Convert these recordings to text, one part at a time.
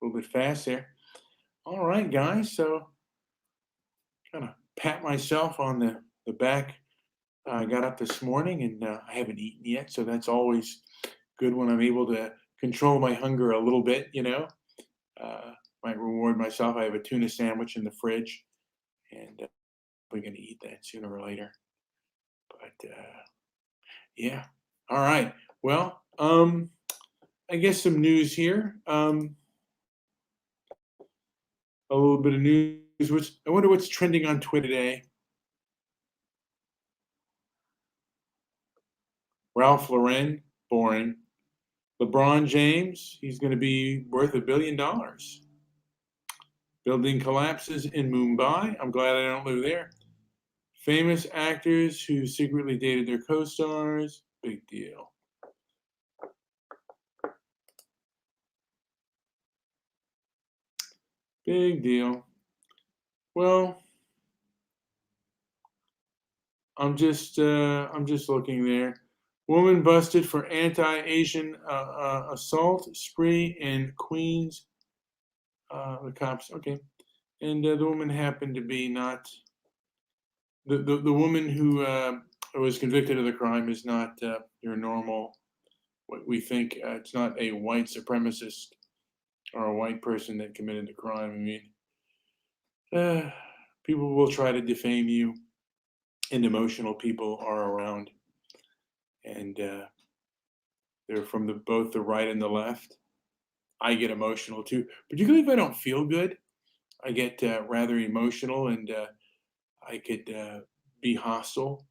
little bit fast there. All right, guys. So kind of pat myself on the back. I got up this morning and I haven't eaten yet, so that's always good when I'm able to control my hunger a little bit. Uh, might reward myself. I have a tuna sandwich in the fridge, and we're going to eat that sooner or later. But yeah, all right. Well, I guess some news here. A little bit of news. Which I wonder what's trending on Twitter today. Ralph Lauren, boring. LeBron James, he's going to be worth $1 billion. Building collapses in Mumbai. I'm glad I don't live there. Famous actors who secretly dated their co-stars. Big deal. Big deal. Well, I'm just looking there. Woman busted for anti-Asian assault spree in Queens. The cops, okay, and the woman happened to be not the woman who was convicted of the crime is not your normal. What we think it's not a white supremacist or a white person that committed the crime. I mean, people will try to defame you, and emotional people are around, and they're from both the right and the left. I get emotional too, particularly if I don't feel good. I get rather emotional, and I could be hostile.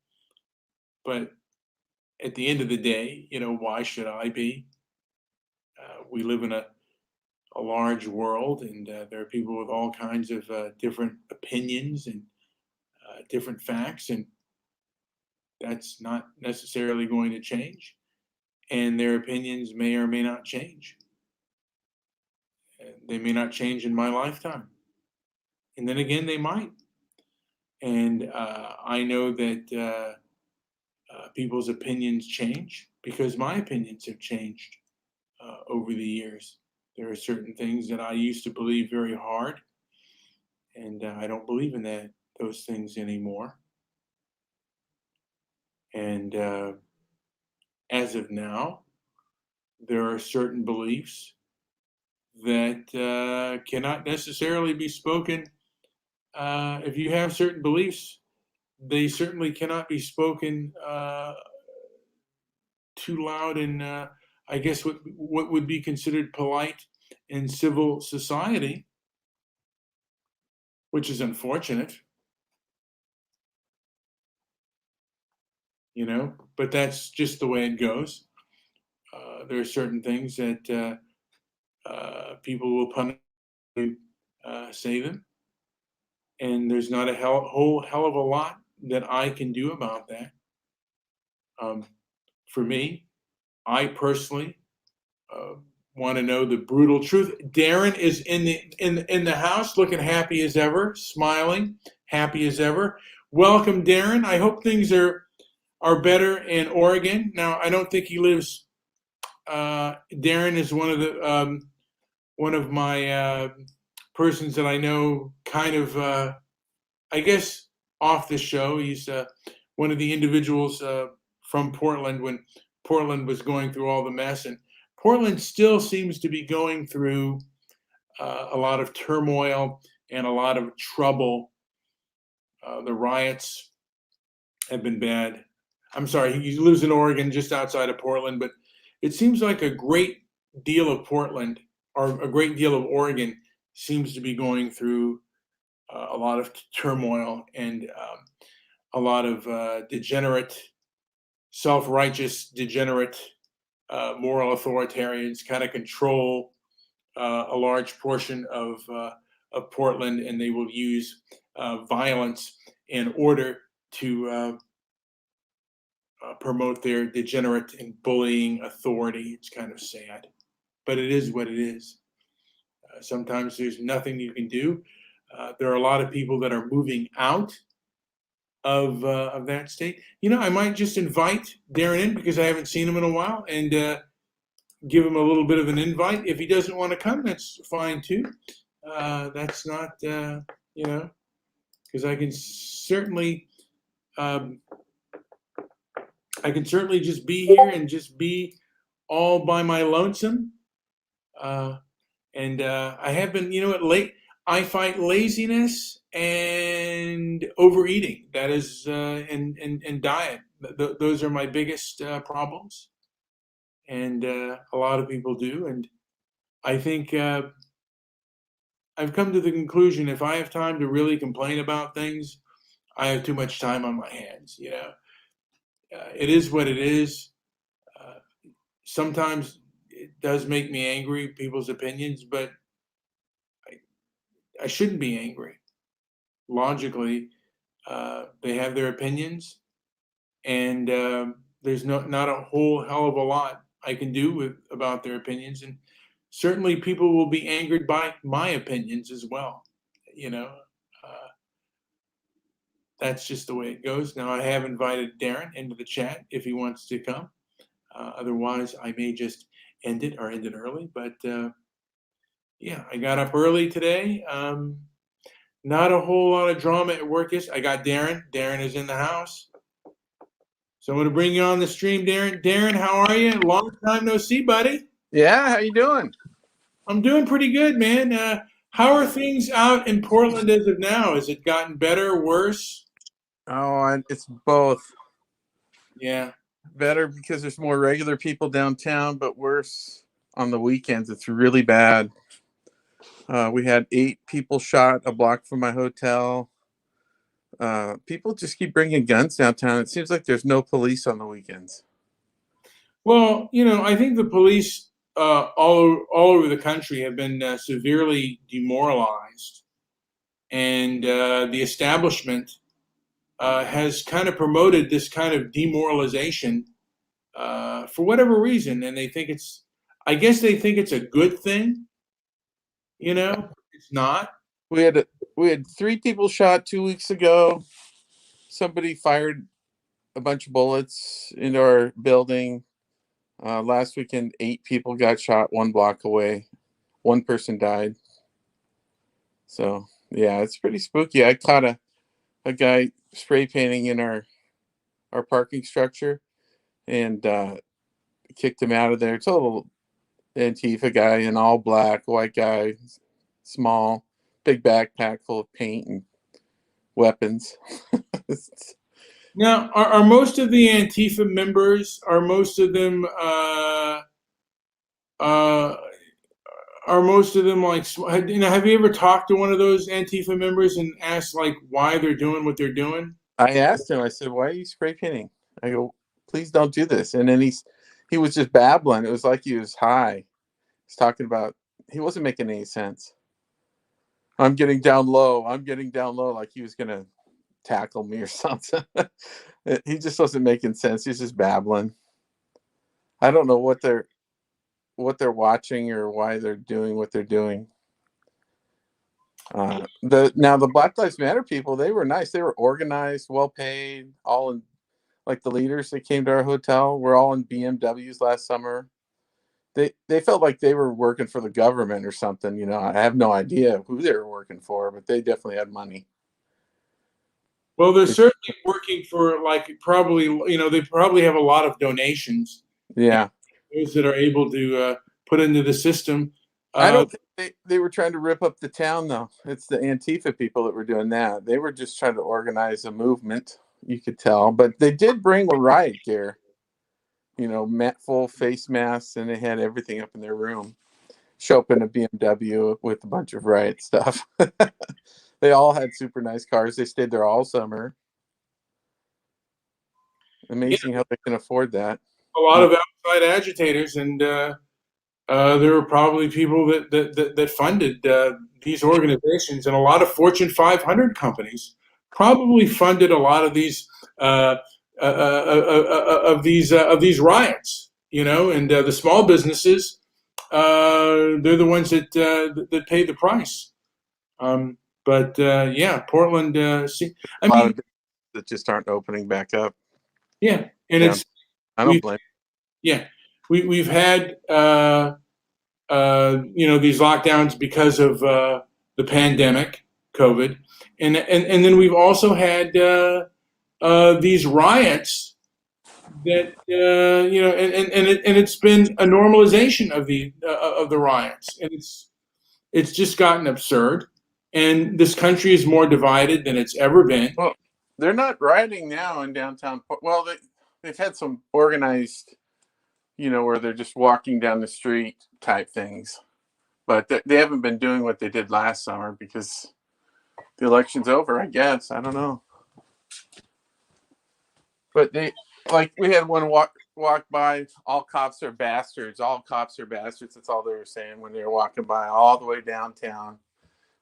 But at the end of the day, why should I be? We live in a large world, and there are people with all kinds of different opinions and different facts, and that's not necessarily going to change. And their opinions may or may not change. They may not change in my lifetime. And then again, they might. And I know that people's opinions change because my opinions have changed over the years. There are certain things that I used to believe very hard, and I don't believe in those things anymore. And as of now, there are certain beliefs that cannot necessarily be spoken. If you have certain beliefs, they certainly cannot be spoken too loud in, I guess, what would be considered polite in civil society, which is unfortunate, but that's just the way it goes. There are certain things that people will punish to say them, and there's not a whole hell of a lot that I can do about that. For me, I personally want to know the brutal truth. Darren is in the house, looking happy as ever, smiling, happy as ever. Welcome, Darren. I hope things are better in Oregon. Now, I don't think he lives. Darren is one of my persons that I know, kind of, I guess, off the show. He's one of the individuals from Portland when Portland was going through all the mess, and Portland still seems to be going through a lot of turmoil and a lot of trouble. The riots have been bad. I'm sorry, he lives in Oregon, just outside of Portland, but it seems like a great deal of Portland or a great deal of Oregon seems to be going through a lot of turmoil and a lot of degenerate, self-righteous, degenerate, moral authoritarians kind of control a large portion of Portland, and they will use violence in order to promote their degenerate and bullying authority. It's kind of sad, but it is what it is. Sometimes there's nothing you can do. There are a lot of people that are moving out of that state. I might just invite Darren in because I haven't seen him in a while, and give him a little bit of an invite. If he doesn't want to come, that's fine too. That's not, because um, I can certainly just be here and just be all by my lonesome. And I have been, I fight laziness and overeating. That is, and diet. Those are my biggest problems. And a lot of people do. And I think I've come to the conclusion if I have time to really complain about things, I have too much time on my hands. It is what it is. Uh, Sometimes it does make me angry, people's opinions, but I shouldn't be angry. Logically, they have their opinions, and there's not a whole hell of a lot I can do about their opinions, and certainly people will be angered by my opinions as well. You know, uh, that's just the way it goes. Now I have invited Darren into the chat if he wants to come. Otherwise, I may just end it early. But yeah, I got up early today. Not a whole lot of drama at work. I got Darren. Darren is in the house. So I'm going to bring you on the stream, Darren. Darren, how are you? Long time no see, buddy. Yeah, how you doing? I'm doing pretty good, man. How are things out in Portland as of now? Has it gotten better, worse? Oh, it's both. Yeah. Better because there's more regular people downtown, but worse on the weekends. It's really bad. We had 8 people shot a block from my hotel. People just keep bringing guns downtown. It seems like there's no police on the weekends. Well, I think the police all over the country have been severely demoralized, and the establishment has kind of promoted this kind of demoralization for whatever reason, and I guess they think it's a good thing. It's not. We had 3 people shot 2 weeks ago. Somebody fired a bunch of bullets into our building. Last weekend, 8 people got shot 1 block away. 1 person died. So yeah, it's pretty spooky. I caught a guy spray painting in our parking structure and kicked him out of there. It's a little Antifa guy in all black, white guy, small, big backpack full of paint and weapons. Now, are most of the Antifa members? Are most of them? Uh, are most of them like? Have you ever talked to one of those Antifa members and asked like why they're doing what they're doing? I asked him. I said, "Why are you spray painting?" I go, "Please don't do this." And then he was just babbling. It was like he was high. He's talking about. He wasn't making any sense. I'm getting down low. I'm getting down low, like he was gonna tackle me or something. He just wasn't making sense. He's just babbling. I don't know what they're watching or why they're doing what they're doing. The Black Lives Matter people, they were nice. They were organized, well paid, all in, like the leaders that came to our hotel were all in BMWs last summer. They felt like they were working for the government or something. I have no idea who they were working for, but they definitely had money. Well, they're certainly working for probably, they probably have a lot of donations. Yeah. Those that are able to put into the system. I don't think they were trying to rip up the town, though. It's the Antifa people that were doing that. They were just trying to organize a movement, you could tell. But they did bring a riot gear, full face masks, and they had everything up in their room. Show up in a BMW with a bunch of riot stuff. They all had super nice cars. They stayed there all summer. Amazing how they can afford that. A lot of outside agitators, and there were probably people that funded these organizations, and a lot of Fortune 500 companies probably funded a lot of these of these riots. And the small businesses, they're the ones that pay the price. But yeah, Portland. A lot of that just aren't opening back up. Yeah, and I don't blame. yeah, we've had these lockdowns because of the pandemic, COVID, and then we've also had these riots that it's been a normalization of the riots, and it's just gotten absurd, and this country is more divided than it's ever been. Well, they're not rioting now in downtown. Well, they've had some organized, where they're just walking down the street type things, but they haven't been doing what they did last summer because the election's over. I guess I don't know, but we had one walk by. All cops are bastards. All cops are bastards. That's all they were saying when they were walking by all the way downtown.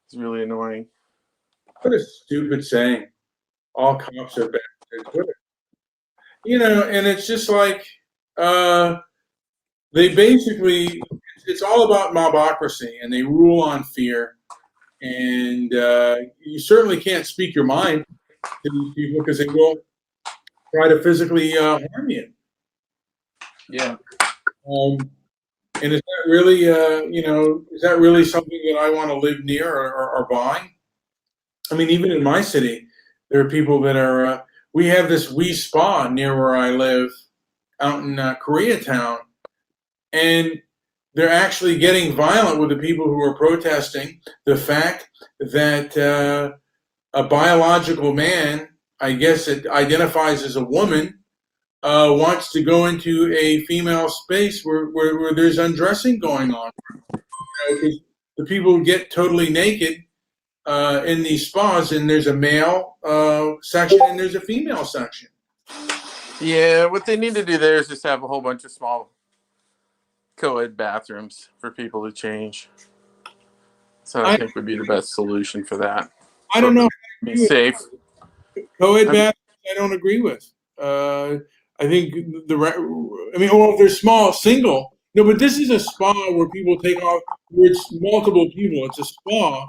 It's really annoying. What a stupid saying. All cops are bastards. And it's just like uh, they basically, it's all about mobocracy, and they rule on fear. And you certainly can't speak your mind to these people because they will try to physically harm you. Yeah. And is that really, is that really something that I want to live near or by? I mean, even in my city, there are people that are. We have this wee spa near where I live, out in Koreatown, and they're actually getting violent with the people who are protesting the fact that a biological man, I guess it identifies as a woman, wants to go into a female space where there's undressing going on. Because the people get totally naked in these spas, and there's a male section and there's a female section. Yeah, what they need to do there is just have a whole bunch of small co-ed bathrooms for people to change. So I think would be the best solution for that. I don't know. Be safe. Co-ed bathrooms, I don't agree with. I think if they're small, single. No, but this is a spa where people take off, where it's multiple people. It's a spa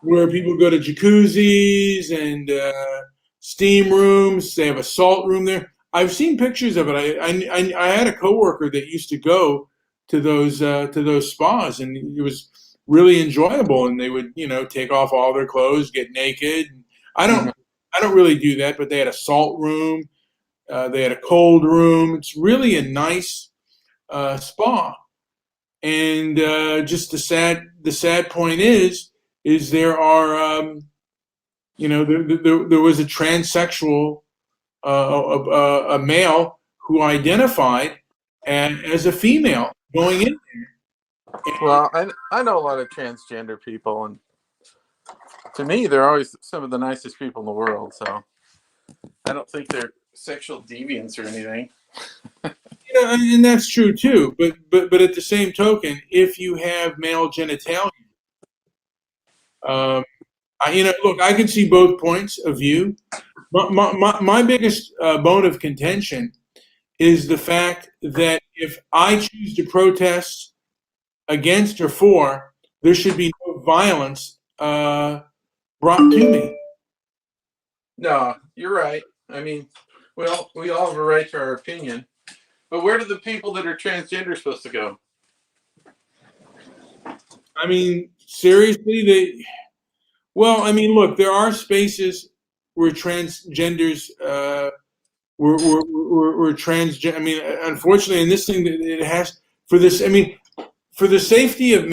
where people go to jacuzzis and steam rooms. They have a salt room there. I've seen pictures of it. I had a coworker that used to go to those spas, and it was really enjoyable. And they would take off all their clothes, get naked. I don't really do that, but they had a salt room. They had a cold room. It's really a nice spa. And just the sad point is there are there was a transsexual a male who identified as a female going in there. Well, I know a lot of transgender people, and to me, they're always some of the nicest people in the world. So I don't think they're sexual deviants or anything. And that's true too. But at the same token, if you have male genitalia, look, I can see both points of view. My biggest bone of contention is the fact that if I choose to protest against or for, there should be no violence brought to me. No, you're right. I mean, well, we all have a right to our opinion. But where do the people that are transgender supposed to go? I mean, seriously, look, there are spaces where transgenders were transgender. I mean, unfortunately, in this thing, it has for this. I mean, for the safety of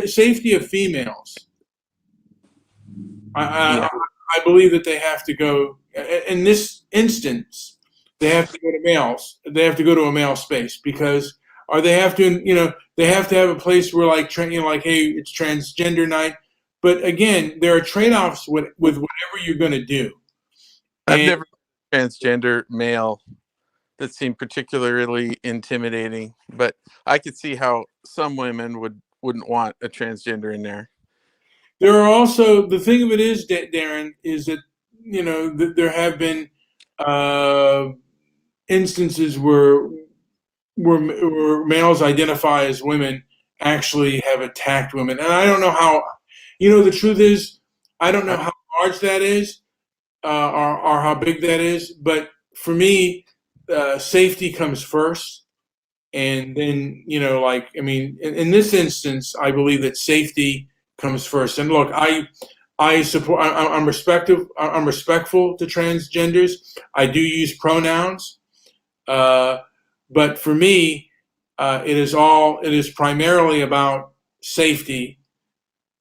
safety of females, I believe that they have to go. In this instance, they have to go to males. They have to go to a male space because, or they have to, they have to have a place where, like, hey, it's transgender night. But again, there are trade-offs with whatever you're going to do. I've never been a transgender male that seemed particularly intimidating, but I could see how some women wouldn't want a transgender in there. There are also, the thing of it is, Darren, is that there have been instances where males identify as women actually have attacked women, and I don't know how. The truth is, I don't know how large that is, or how big that is. But for me, safety comes first, and then like I mean, in this instance, I believe that safety comes first. And look, I support. I'm respectful. I'm respectful to transgenders. I do use pronouns, but for me, it is primarily about safety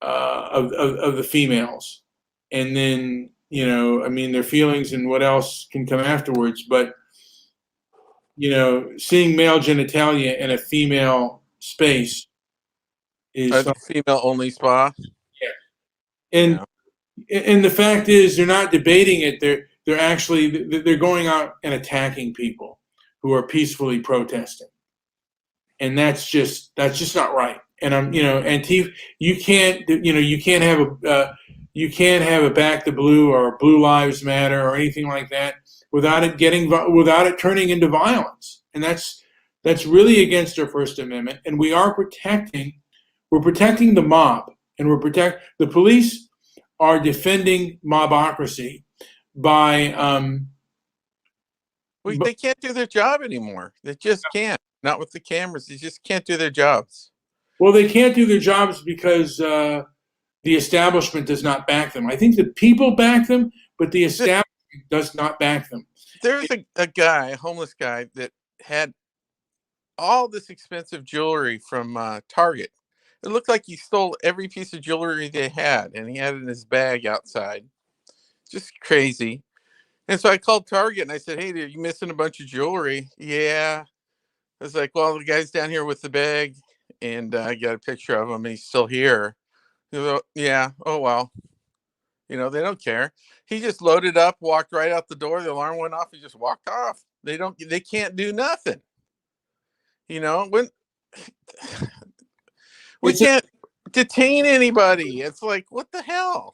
of the females, and then I mean their feelings and what else can come afterwards. But seeing male genitalia in a female space is A something. female only spa. Yeah. And Yeah. and the fact is, they're not debating it. They're actually they're going out and attacking people who are peacefully protesting, and that's just not right. And Antifa, you can't have you can't have a Back the Blue or Blue Lives Matter or anything like that without it turning into violence, and that's really against our First Amendment. And we're protecting the mob, and the police are defending mobocracy by They can't do their job anymore. They just can't. Not with the cameras. They just can't do their jobs. well, they can't do their jobs because the establishment does not back them. I think the people back them, but the establishment does not back them. There's a guy, a homeless guy, that had all this expensive jewelry from Target. It looked like he stole every piece of jewelry they had, and he had it in his bag outside. Just crazy. And so I called Target and I said, "Hey, are you missing a bunch of jewelry?" Yeah. I was like, "Well, the guy's down here with the bag, and I got a picture of him, and he's still here." He goes, "Yeah. Oh well." They don't care. He just loaded up, walked right out the door. The alarm went off. He just walked off. They can't do nothing. When we It's can't detain anybody. It's like, what the hell?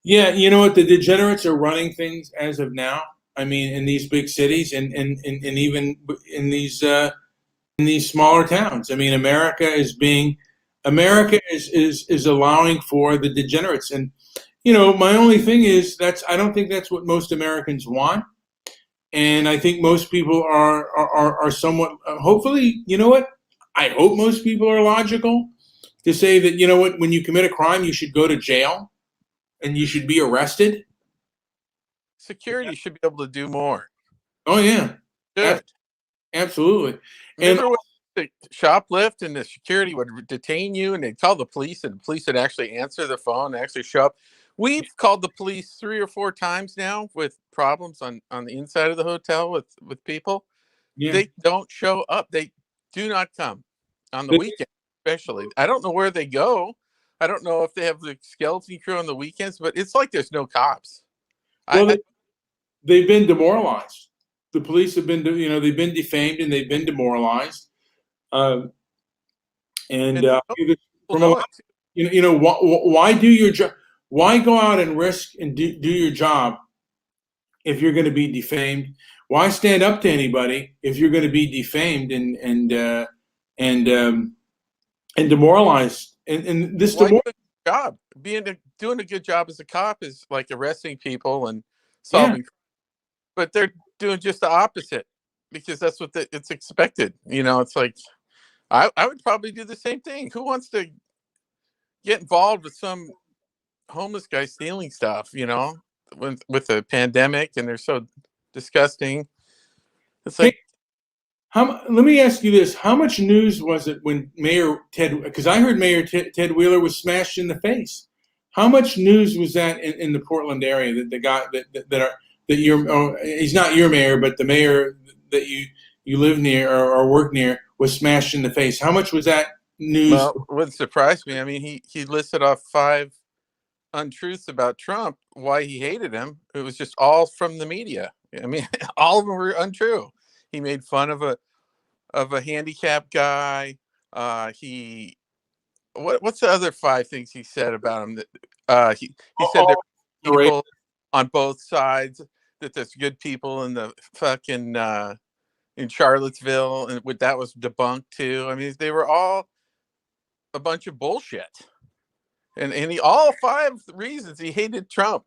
Yeah, you know what? The degenerates are running things as of now. I mean, in these big cities and even in these smaller towns. I mean, America is allowing for the degenerates. And my only thing is I don't think that's what most Americans want. And I think most people are somewhat hopefully, you know what? I hope most people are logical to say that, what, when you commit a crime, you should go to jail and you should be arrested. Security should be able to do more. Oh yeah, Good. absolutely. And Remember when the shoplift and the security would detain you and they'd call the police and the police would actually answer the phone and actually show up? We've called the police 3 or 4 times now with problems on the inside of the hotel with people. yeah, They don't show up. They do not come on the they, weekend, especially. I don't know where they go. I don't know if they have the skeleton crew on the weekends, but it's like there's no cops. well, I they've been demoralized. The police have been, they've been defamed and they've been demoralized. Um, and and either people from a know lot, it. why do your job? Why go out and risk and do your job if you're going to be defamed? Why stand up to anybody if you're going to be defamed and and demoralized? And this Why do demor a good job? Doing a good job as a cop is like arresting people and yeah. solving, but they're doing just the opposite because that's what it's expected. It's like I would probably do the same thing. Who wants to get involved with some homeless guy stealing stuff? With a pandemic and they're so disgusting. It's Hey, like let me ask you this: how much news was it when Mayor Ted? Because I heard Mayor Ted Wheeler was smashed in the face. How much news was that in the Portland area that the guy that you're he's not your mayor, but the mayor that you live near or work near was smashed in the face? How much was that news? well, it wouldn't surprise me. I mean, he listed off 5 untruths about Trump, why he hated him. It was just all from the media. I mean, all of them were untrue. He made fun of a handicapped guy. He what's the other 5 things he said about him? That he said there All were the people on both sides. That there's good people in the fucking in Charlottesville, and that was debunked too. I mean, they were all a bunch of bullshit. And he all 5 reasons he hated Trump.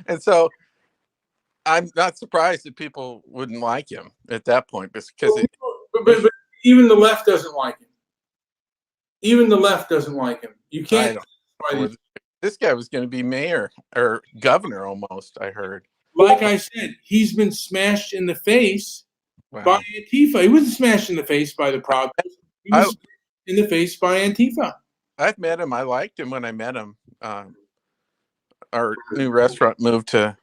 And so I'm not surprised that people wouldn't like him at that point because But even the left doesn't like him. Even the left doesn't like him. You I can't. don't know. This guy was going to be mayor or governor almost, I heard. Like I said, he's been smashed in the face by Wow. Antifa. He wasn't smashed in the face by the protesters. He I, was in the face by Antifa. I've met him. I liked him when I met him. Our new restaurant moved to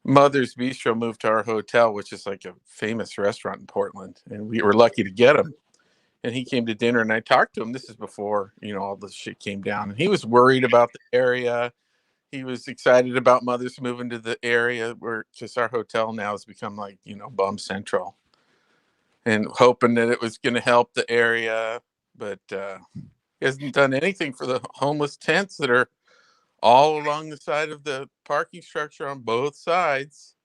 Mother's Bistro, moved to our hotel, which is like a famous restaurant in Portland. And we were lucky to get him. And he came to dinner and I talked to him. This is before, all this shit came down. And he was worried about the area. He was excited about Mother's moving to the area where just our hotel now has become like, bum central, and hoping that it was going to help the area. But he hasn't done anything for the homeless tents that are all along the side of the parking structure on both sides.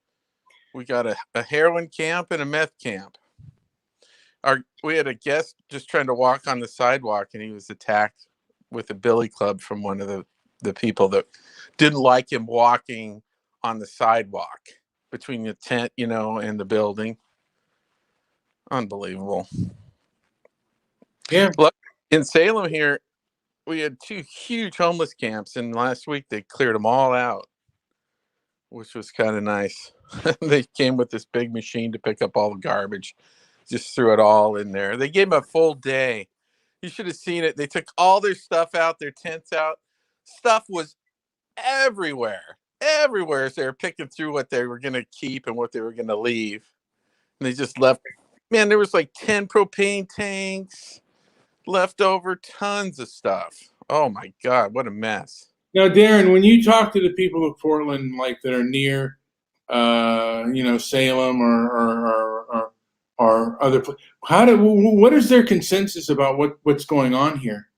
We got a heroin camp and a meth camp. We had a guest just trying to walk on the sidewalk, and he was attacked with a billy club from one of the people that didn't like him walking on the sidewalk between the tent, and the building. Unbelievable. Yeah. Look, in Salem here, we had 2 huge homeless camps, and last week they cleared them all out, which was kind of nice. They came with this big machine to pick up all the garbage, just threw it all in there. They gave them a full day. You should have seen it. They took all their stuff out, their tents out. Stuff was everywhere as they were picking through what they were going to keep and what they were going to leave. And they just left. Man, there was like 10 propane tanks left over, tons of stuff. Oh my God, what a mess. Now, Darren, when you talk to the people of Portland, like that are near, Salem or other, what is their consensus about what's going on here?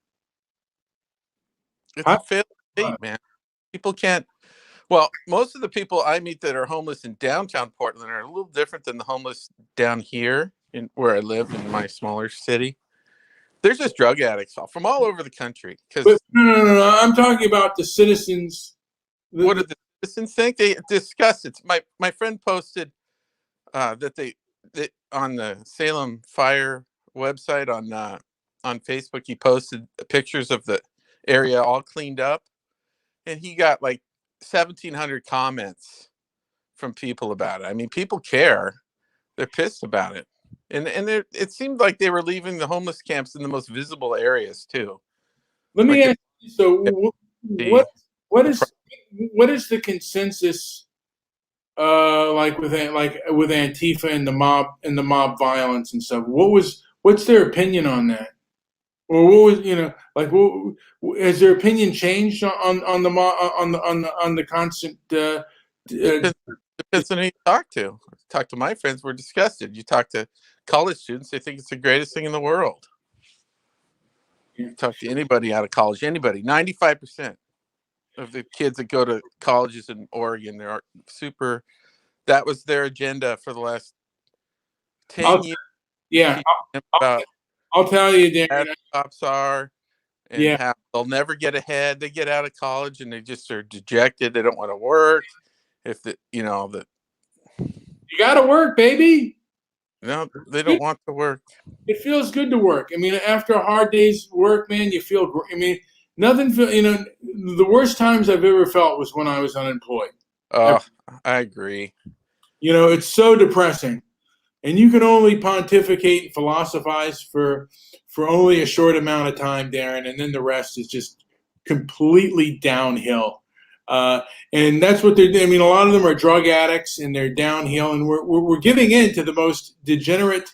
It's How, a failed state, man. People can't. Well, most of the people I meet that are homeless in downtown Portland are a little different than the homeless down here in where I live in my smaller city. There's just drug addicts from all over the country. but Because no, I'm talking about the citizens. what do the citizens think? They discuss it. My friend posted that they on the Salem Fire website on Facebook. He posted pictures of the area all cleaned up, and he got like 1,700 comments from people about it. I mean, people care. They're pissed about it, and it seemed like they were leaving the homeless camps in the most visible areas too. Let me Like ask you. So, the what is the consensus? Like with Antifa and the mob violence and stuff. What's their opinion on that? Or what was has their opinion changed on the on the constant? depends on who you talk to. Talk to my friends, we're disgusted. You talk to college students, they think it's the greatest thing in the world. You talk to anybody out of college, anybody, 95% of the kids that go to colleges in Oregon, they're super. That was their agenda for the last 10 I'll, years. yeah, About I'll tell you, how Darren. cops are and Yeah, how they'll never get ahead. They get out of college and they just are dejected. They don't want to work. If you got to work, baby. no, they don't want to work. It feels good to work. I mean, after a hard day's work, man, you feel great. I mean, nothing feel. The worst times I've ever felt was when I was unemployed. Oh, I agree. It's so depressing, and you can only pontificate and philosophize for only a short amount of time, Darren, and then the rest is just completely downhill. And that's what they're doing. I mean, a lot of them are drug addicts, and they're downhill, and we're giving in to the most degenerate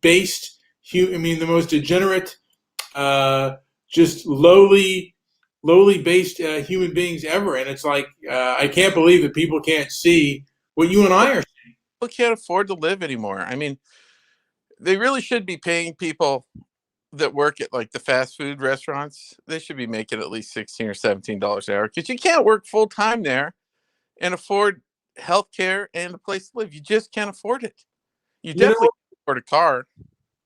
based. I mean, the most degenerate, just lowly based human beings ever. And it's like I can't believe that people can't see what you and I are. People can't afford to live anymore. I mean, they really should be paying people that work at like the fast food restaurants. They should be making at least $16 or $17 an hour because you can't work full time there and afford health care and a place to live. You just can't afford it. You You know, definitely can't afford a car.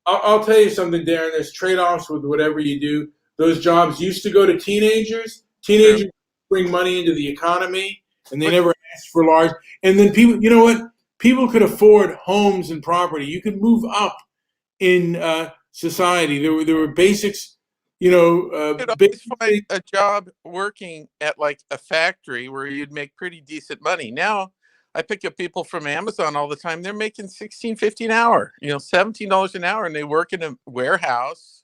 I'll tell you something, Darren. There's trade-offs with whatever you do. Those jobs used to go to teenagers. True. Teenagers bring money into the economy. and they But never asked for large. And then people, you know what? People could afford homes and property. You could move up in society. There were basics, you'd always basic find things. a job working at like a factory where you'd make pretty decent money. Now I pick up people from Amazon all the time. They're making 16.50 an hour, $17 an hour, and they work in a warehouse.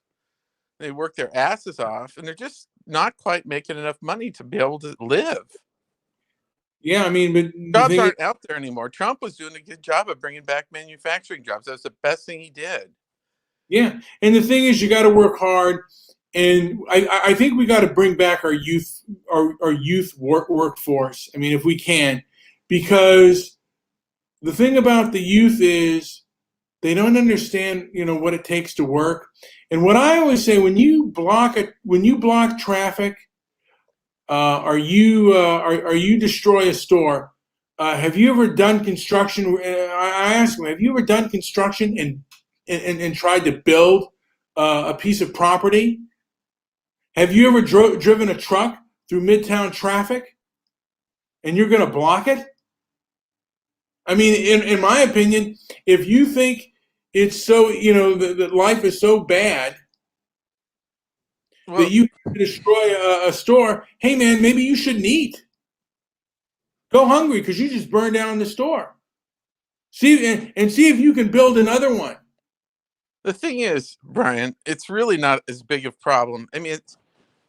They work their asses off, and they're just not quite making enough money to be able to live. Yeah, I mean, but the Jobs thing is, aren't out there anymore. Trump was doing a good job of bringing back manufacturing jobs. That was the best thing he did. yeah, and the thing is, you got to work hard, and I think we got to bring back our youth workforce. I mean, if we can, because the thing about the youth is they don't understand, what it takes to work. And what I always say, when you block traffic, are you destroy a store? Have you ever done construction? I ask them, have you ever done construction and tried to build a piece of property? Have you ever driven a truck through midtown traffic and you're going to block it? I mean, in my opinion, if you think it's so, that life is so bad that Well, you destroy a store, hey man, maybe you shouldn't eat. Go hungry because you just burned down the store. See and see if you can build another one. the thing is, Brian, it's really not as big of a problem. I mean,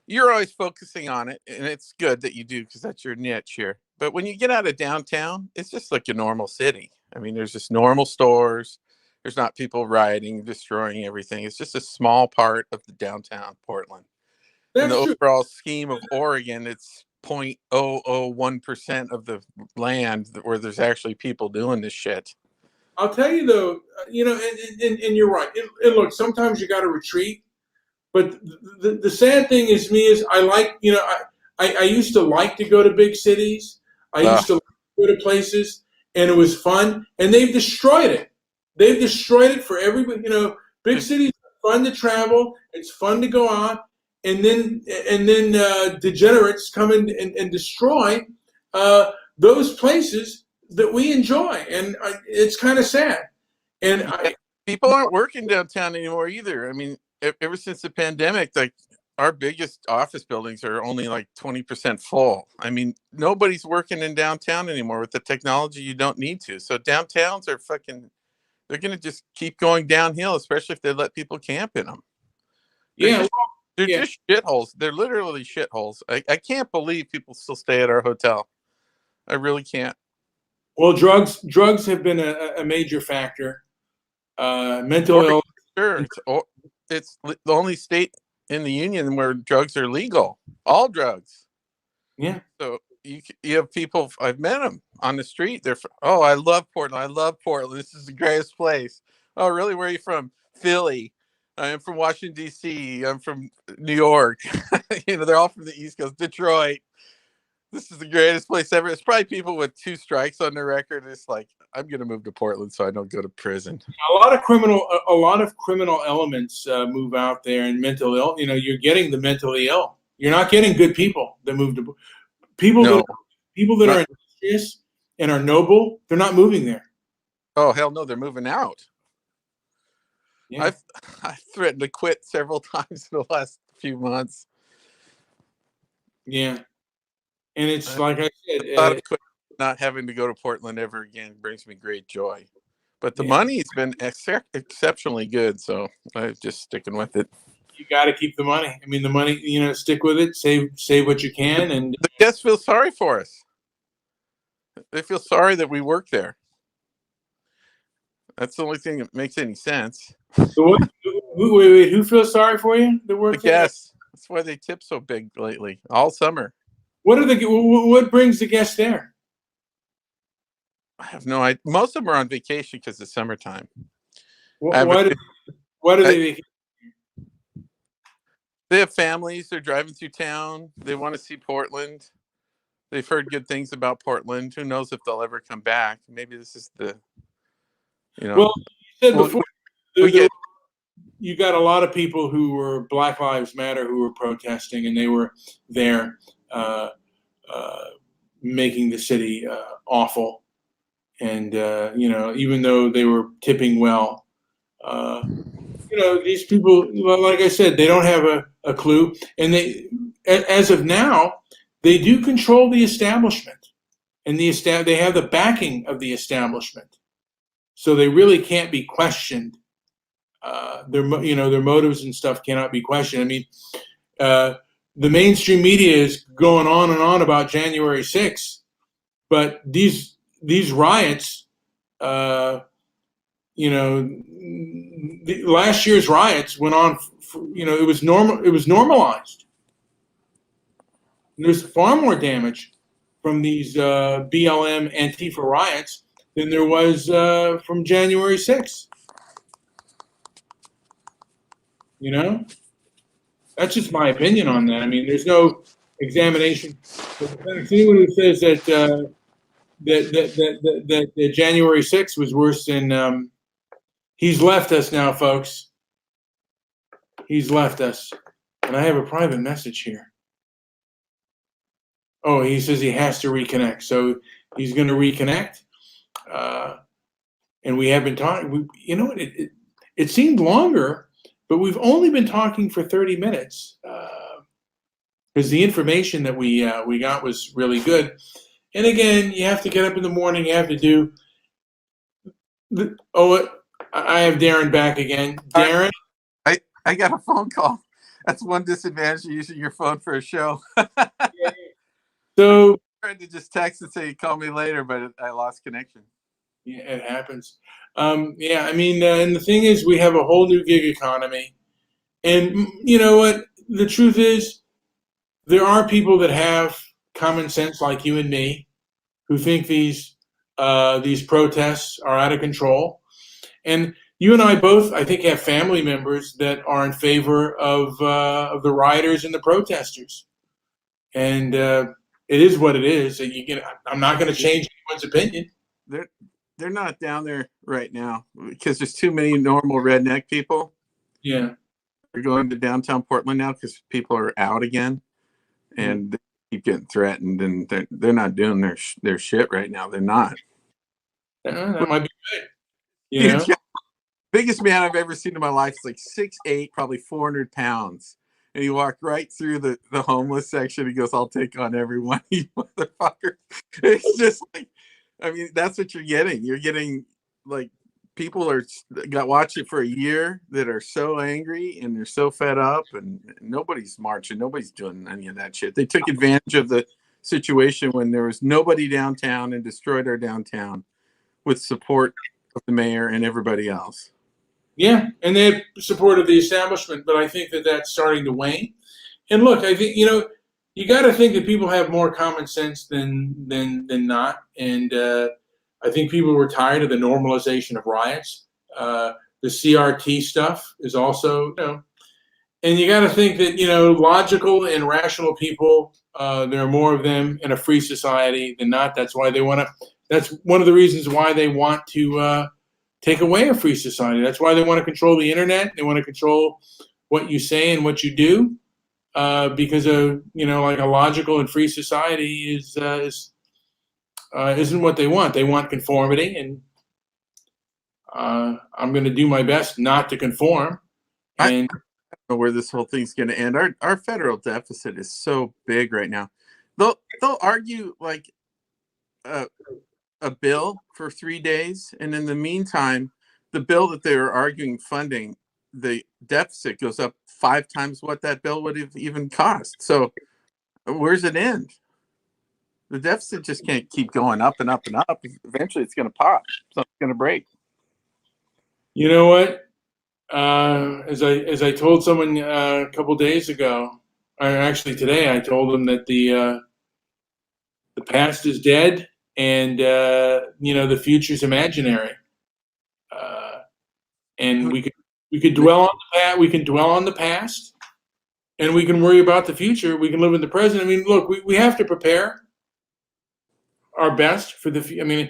you're always focusing on it, and it's good that you do because that's your niche here. But when you get out of downtown, it's just like a normal city. I mean, there's just normal stores. There's not people rioting, destroying everything. It's just a small part of the downtown Portland. In the That's true. overall scheme of Oregon, it's 0.001% of the land where there's actually people doing this shit. I'll tell you though, and you're right. And look, sometimes you got to retreat. But the sad thing is I like, I used to like to go to big cities. I Uh, used to like to go to places, and it was fun. And they've destroyed it. They've destroyed it for everybody. Big cities are fun to travel. It's fun to go out, and then degenerates come in and destroy those places that we enjoy, and it's kind of sad. And yeah, people aren't working downtown anymore either. I mean, ever since the pandemic, like our biggest office buildings are only like 20% full. I mean, nobody's working in downtown anymore with the technology. You don't need to. So downtowns are fucking, they're going to just keep going downhill, especially if they let people camp in them. They're yeah, just, they're yeah. just shitholes. They're literally shitholes. I can't believe people still stay at our hotel. I really can't. Well, drugs have been a major factor. Mental Oregon, illness. sure, it's the only state in the union where drugs are legal. All drugs. Yeah, So you have people. I've met them on the street. Oh, I love Portland. I love Portland. This is the greatest place. Oh, really? Where are you from? Philly. I'm from Washington D.C. I'm from New York. They're all from the East Coast. Detroit. This is the greatest place ever. It's probably people with 2 strikes on their record. It's like, I'm gonna move to Portland so I don't go to prison. a lot of criminal elements move out there, and mental ill. You're getting the mentally ill. You're not getting good people that move to people that No, are, people that not. are industrious and are noble. They're not moving there. Oh hell no, they're moving out. Yeah, I've I threatened to quit several times in the last few months. yeah, and it's I like I thought said. of quitting, not having to go to Portland ever again brings me great joy. But the Yeah, money's been exceptionally good, so I'm just sticking with it. you got to keep the money. I mean, the money. Stick with it. Save what you can, and The guests feel sorry for us. They feel sorry that we work there. That's the only thing that makes any sense. so what? Wait, who feels sorry for you? The The work there. guests. That's why they tip so big lately, all summer. What brings the guests there? I have no idea. Most of them are on vacation because it's summertime. I have a, Why do why do I, they? they have families. They're driving through town. They want to see Portland. They've heard good things about Portland. Who knows if they'll ever come back? Maybe this is the, you know, Well, you said well, before we the, get, you got a lot of people who were Black Lives Matter who were protesting, and they were there. Uh, uh, making the city awful. And even though they were tipping well, these people, well, like I said, they don't have a clue. And as of now, they do control the establishment, and they have the backing of the establishment, so they really can't be questioned. Their motives and stuff cannot be questioned. I mean, the mainstream media is going on and on about January 6th, but these riots, last year's riots went on. It was normal. It was normalized. And there's far more damage from these BLM Antifa riots than there was from January 6th. That's just my opinion on that. I mean, there's no examination. Anyone who says that January 6th was worse than he's left us now, folks. He's left us. And I have a private message here. Oh, he says he has to reconnect. So he's going to reconnect. And we have been talking. It seemed longer, but we've only been talking for 30 minutes because the information that we got was really good. And again, you have to get up in the morning. You have to do. I have Darren back again. Darren, I got a phone call. That's one disadvantage of using your phone for a show. So I tried to just text and say call me later, but I lost connection. Yeah, it happens. I mean, and the thing is, we have a whole new gig economy, and you know what? The truth is, there are people that have common sense, like you and me, who think these protests are out of control. And you and I both, I think, have family members that are in favor of the rioters and the protesters. And it is what it is. I'm not going to change anyone's opinion. They're not down there right now because there's too many normal redneck people. Yeah. They're going to downtown Portland now because people are out again, and they keep getting threatened, and they're not doing their shit right now. They're not. That might be good. Huge guy. Biggest man I've ever seen in my life is like 6'8", probably 400 pounds. And he walked right through the homeless section. He goes, "I'll take on everyone, you motherfucker." It's just like, I mean, that's what you're getting. You're getting like people got watched it for a year that are so angry and they're so fed up, and nobody's marching. Nobody's doing any of that shit. They took advantage of the situation when there was nobody downtown and destroyed our downtown with support of the mayor and everybody else. Yeah, and they had support of the establishment, but I think that that's starting to wane. And look, I think you got to think that people have more common sense than not, and I think people were tired of the normalization of riots. The CRT stuff is also, and you got to think that logical and rational people, there are more of them in a free society than not. That's why they want to. That's one of the reasons why they want to take away a free society. That's why they want to control the internet. They want to control what you say and what you do, because like a logical and free society isn't what they want. They want conformity, and I'm going to do my best not to conform. And I don't know where this whole thing's going to end. Our federal deficit is so big right now. They'll argue like a bill for 3 days, and in the meantime, the bill that they were arguing funding, the deficit goes up 5 times what that bill would have even cost. So where's it end? The deficit just can't keep going up and up and up. Eventually it's going to pop. Something's going to break. You know what? As I told someone a couple days ago, or actually today, I told them that the past is dead, and the future's imaginary. And we could dwell on the past. We can dwell on the past, and we can worry about the future. We can live in the present. I mean, look, we have to prepare our best for the. I mean,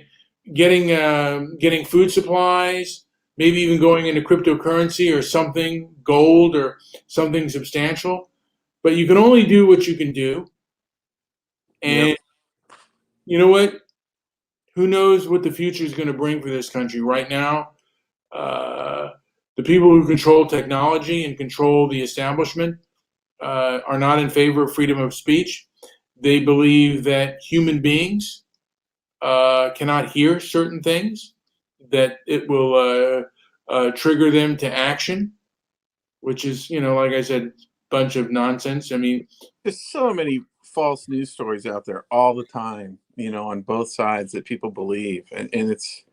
getting food supplies, maybe even going into cryptocurrency or something, gold or something substantial. But you can only do what you can do, and you know what? Who knows what the future is going to bring for this country? Right now, uh, the people who control technology and control the establishment are not in favor of freedom of speech. They believe that human beings cannot hear certain things, that it will trigger them to action, which is, like I said, bunch of nonsense. I mean, There's so many false news stories out there all the time, on both sides that people believe. And it's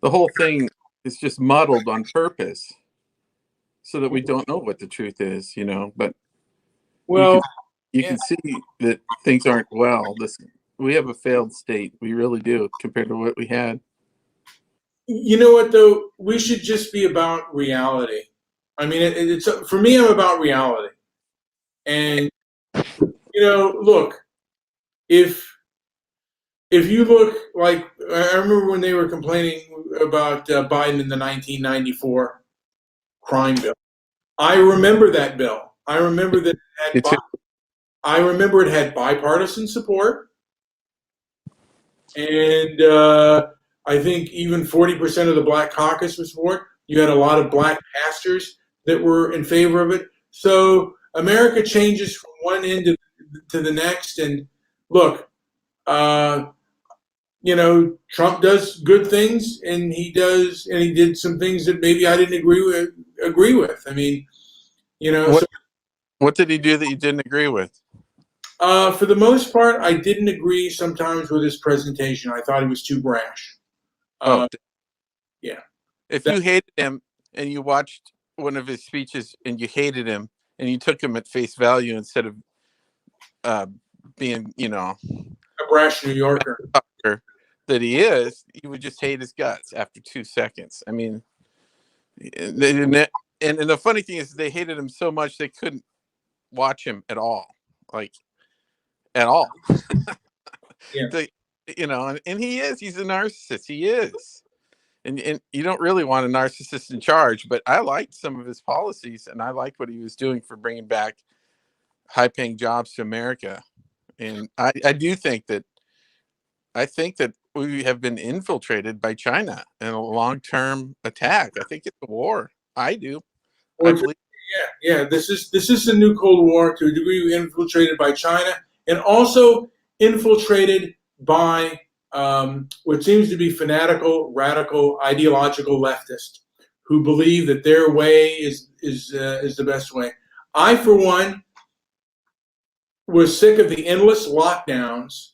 the whole thing is just muddled on purpose so that we don't know what the truth is, but you can well, you yeah, can see that things aren't well. We have a failed state. We really do compared to what we had. you know what though? We should just be about reality. I mean, it's for me. I'm about reality, and look, if if you look like I remember when they were complaining about Biden in the 1994 crime bill. I remember that bill. I remember that it It's had, I remember it had bipartisan support, and I think even 40% of the Black Caucus was for it. You had a lot of black pastors that were in favor of it. So America changes from one end to the next. And look, uh, Trump does good things, and he did some things that maybe I didn't agree with. I mean, what so what did he do that you didn't agree with? for the most part, I didn't agree sometimes with his presentation. I thought he was too brash. Oh, Uh, yeah, if that, you hated him and you watched one of his speeches and you hated him and you took him at face value instead of uh, being, a brash New Yorker. that he is, you would just hate his guts after 2 seconds. I mean, and the funny thing is, they hated him so much they couldn't watch him at all, like at all. Yeah. they, and he's a narcissist. He is. And you don't really want a narcissist in charge, but I liked some of his policies and I liked what he was doing for bringing back high paying jobs to America. And I think that we have been infiltrated by China in a long term attack. I think it's a war. I do. I Or believe. yeah. This is the new Cold War to a degree, infiltrated by China and also infiltrated by what seems to be fanatical, radical, ideological leftists who believe that their way is the best way. I, for one, was sick of the endless lockdowns,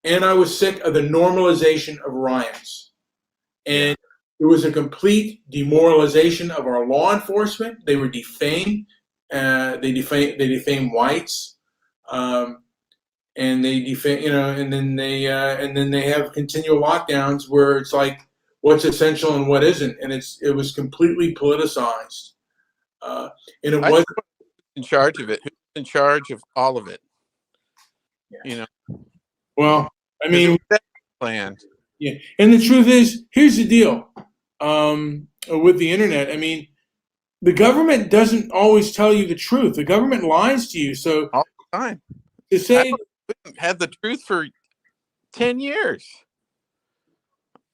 and I was sick of the normalization of riots. Yeah. And it was a complete demoralization of our law enforcement. They were defamed. They defame whites, and they defame. And then they have continual lockdowns where it's like what's essential and what isn't, and it was completely politicized, uh, and it I wasn't. in charge of it. Who's in charge of all of it? You know, Well, I because it mean, was that planned. yeah. And the truth is, here's the deal, with the internet. I mean, the government doesn't always tell you the truth. The government lies to you. So All the time. to I say, had the truth for 10 years.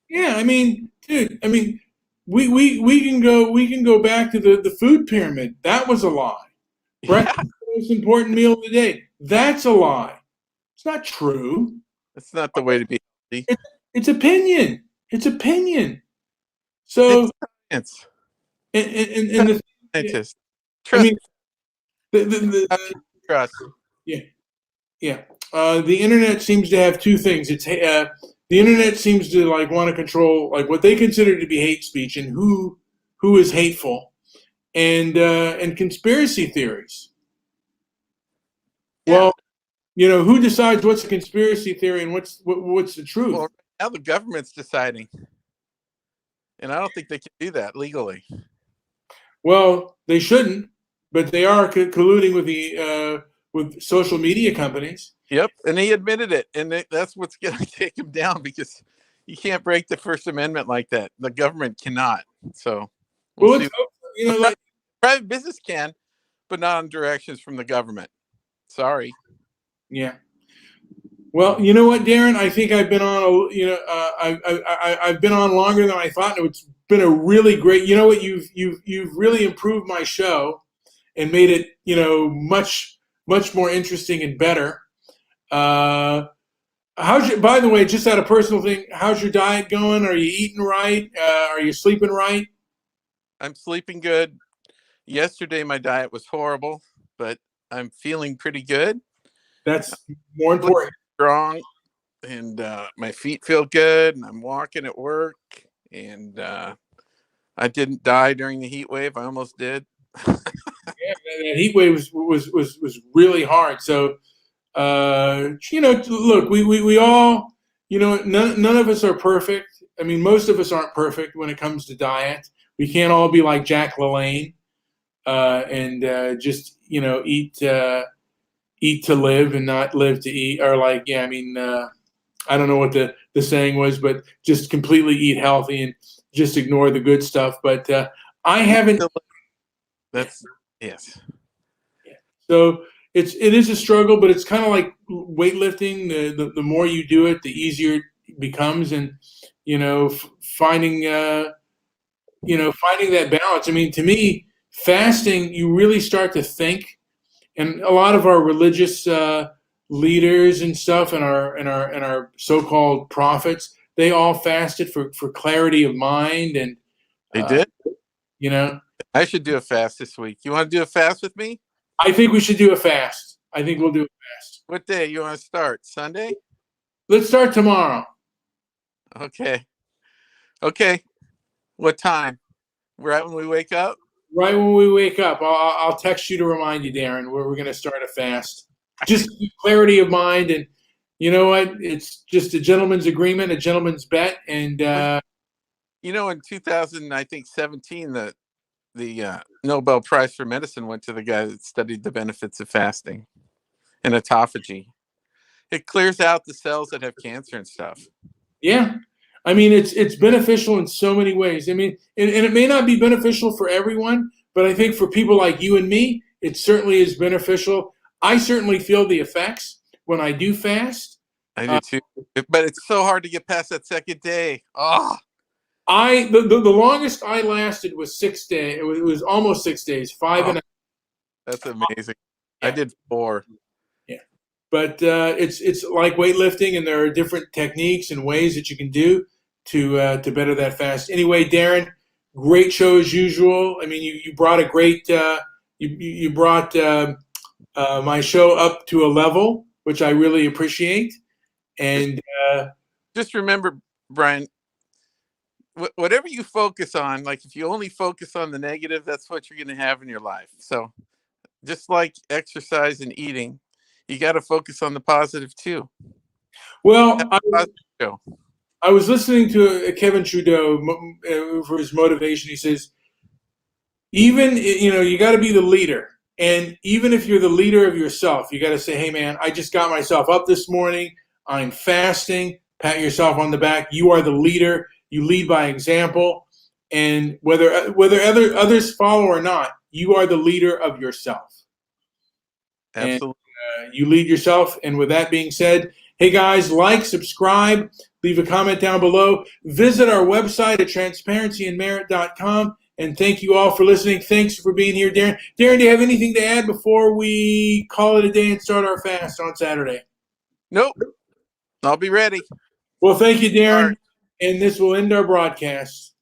yeah, I mean, dude, I mean, we can go back to the food pyramid. That was a lie. Breakfast Yeah, is the most important meal of the day. That's a lie. It's not true. it's not the way to be healthy. It, it's opinion. It's opinion. It's So, science. and the, yeah, Scientists. I Trust mean, the trust. yeah. Yeah, the internet seems to have two things. The internet seems to like want to control like what they consider to be hate speech and who is hateful, and conspiracy theories. Yeah. Well, who decides what's a conspiracy theory and what's the truth? Well, now the government's deciding, and I don't think they can do that legally. Well, they shouldn't, but they are colluding with the with social media companies. Yep, and he admitted it, and that's what's going to take him down because you can't break the First Amendment like that. The government cannot. So we'll Well, see. let's hope, The like private business can, but not on directions from the government. Sorry. yeah. Well, you know what, Darren? I think I've been on I've been on longer than I thought. And it's been a really great. You know what? You've really improved my show and made it much more interesting and better. Uh, By the way, just out of personal thing, how's your diet going? Are you eating right? Are you sleeping right? I'm sleeping good. Yesterday my diet was horrible, but I'm feeling pretty good. That's more Sleeping important. strong, and my feet feel good, and I'm walking at work, and I didn't die during the heat wave. I almost did. Yeah, that heat wave was really hard. So look, we all, none of us are perfect. I mean, most of us aren't perfect when it comes to diet. We can't all be like Jack LaLanne and just eat to live and not live to eat, or like, yeah, I mean, I don't know what the saying was, but just completely eat healthy and just ignore the good stuff. But I haven't. Yeah, That's yes. yeah. So it is a struggle, but it's kind of like weightlifting. The more you do it, the easier it becomes, and finding finding that balance. I mean, to me, fasting, you really start to think, and a lot of our religious leaders and stuff, and our so-called prophets, they all fasted for clarity of mind, and They uh, did. you know, I should do a fast this week. You want to do a fast with me? I think we should do a fast. I think we'll do a fast. What day you want to start? Sunday? Let's start tomorrow, Okay. Okay. What time? Right when we wake up? right when we wake up. I'll text you to remind you, Darren. We're going to start a fast. Just clarity of mind, and you know what? It's just a gentleman's agreement, a gentleman's bet, and In 2000, I think 17, the Nobel Prize for Medicine went to the guy that studied the benefits of fasting and autophagy. It clears out the cells that have cancer and stuff. yeah, I mean it's beneficial in so many ways. I mean, and it may not be beneficial for everyone, but I think for people like you and me, it certainly is beneficial. I certainly feel the effects when I do fast. I Uh, do too. But it's so hard to get past that second day. Oh, the longest I lasted was 6 days. It was almost 6 days, five oh, and a that's amazing. I yeah, did 4. yeah. But it's like weightlifting, and there are different techniques and ways that you can do to better that fast. Anyway, Darren, great show as usual. I mean, you brought a great you brought my show up to a level which I really appreciate. Just, And just remember, Brian, whatever you focus on, like if you only focus on the negative, that's what you're going to have in your life. So just like exercise and eating, you got to focus on the positive too. Have well, a positive show. I was listening to Kevin Trudeau for his motivation. He says, even you got to be the leader, and even if you're the leader of yourself, you got to say, hey man, I just got myself up this morning, I'm fasting. Pat yourself on the back. You are the leader. You lead by example, and whether others follow or not, you are the leader of yourself, and Absolutely. you lead yourself. And with that being said, hey guys, like, subscribe, leave a comment down below, visit our website at transparencyandmerit.com. And thank you all for listening. Thanks for being here, Darren. Darren, do you have anything to add before we call it a day and start our fast on Saturday? Nope. I'll be ready. Well, thank you, All Darren. right. And this will end our broadcast.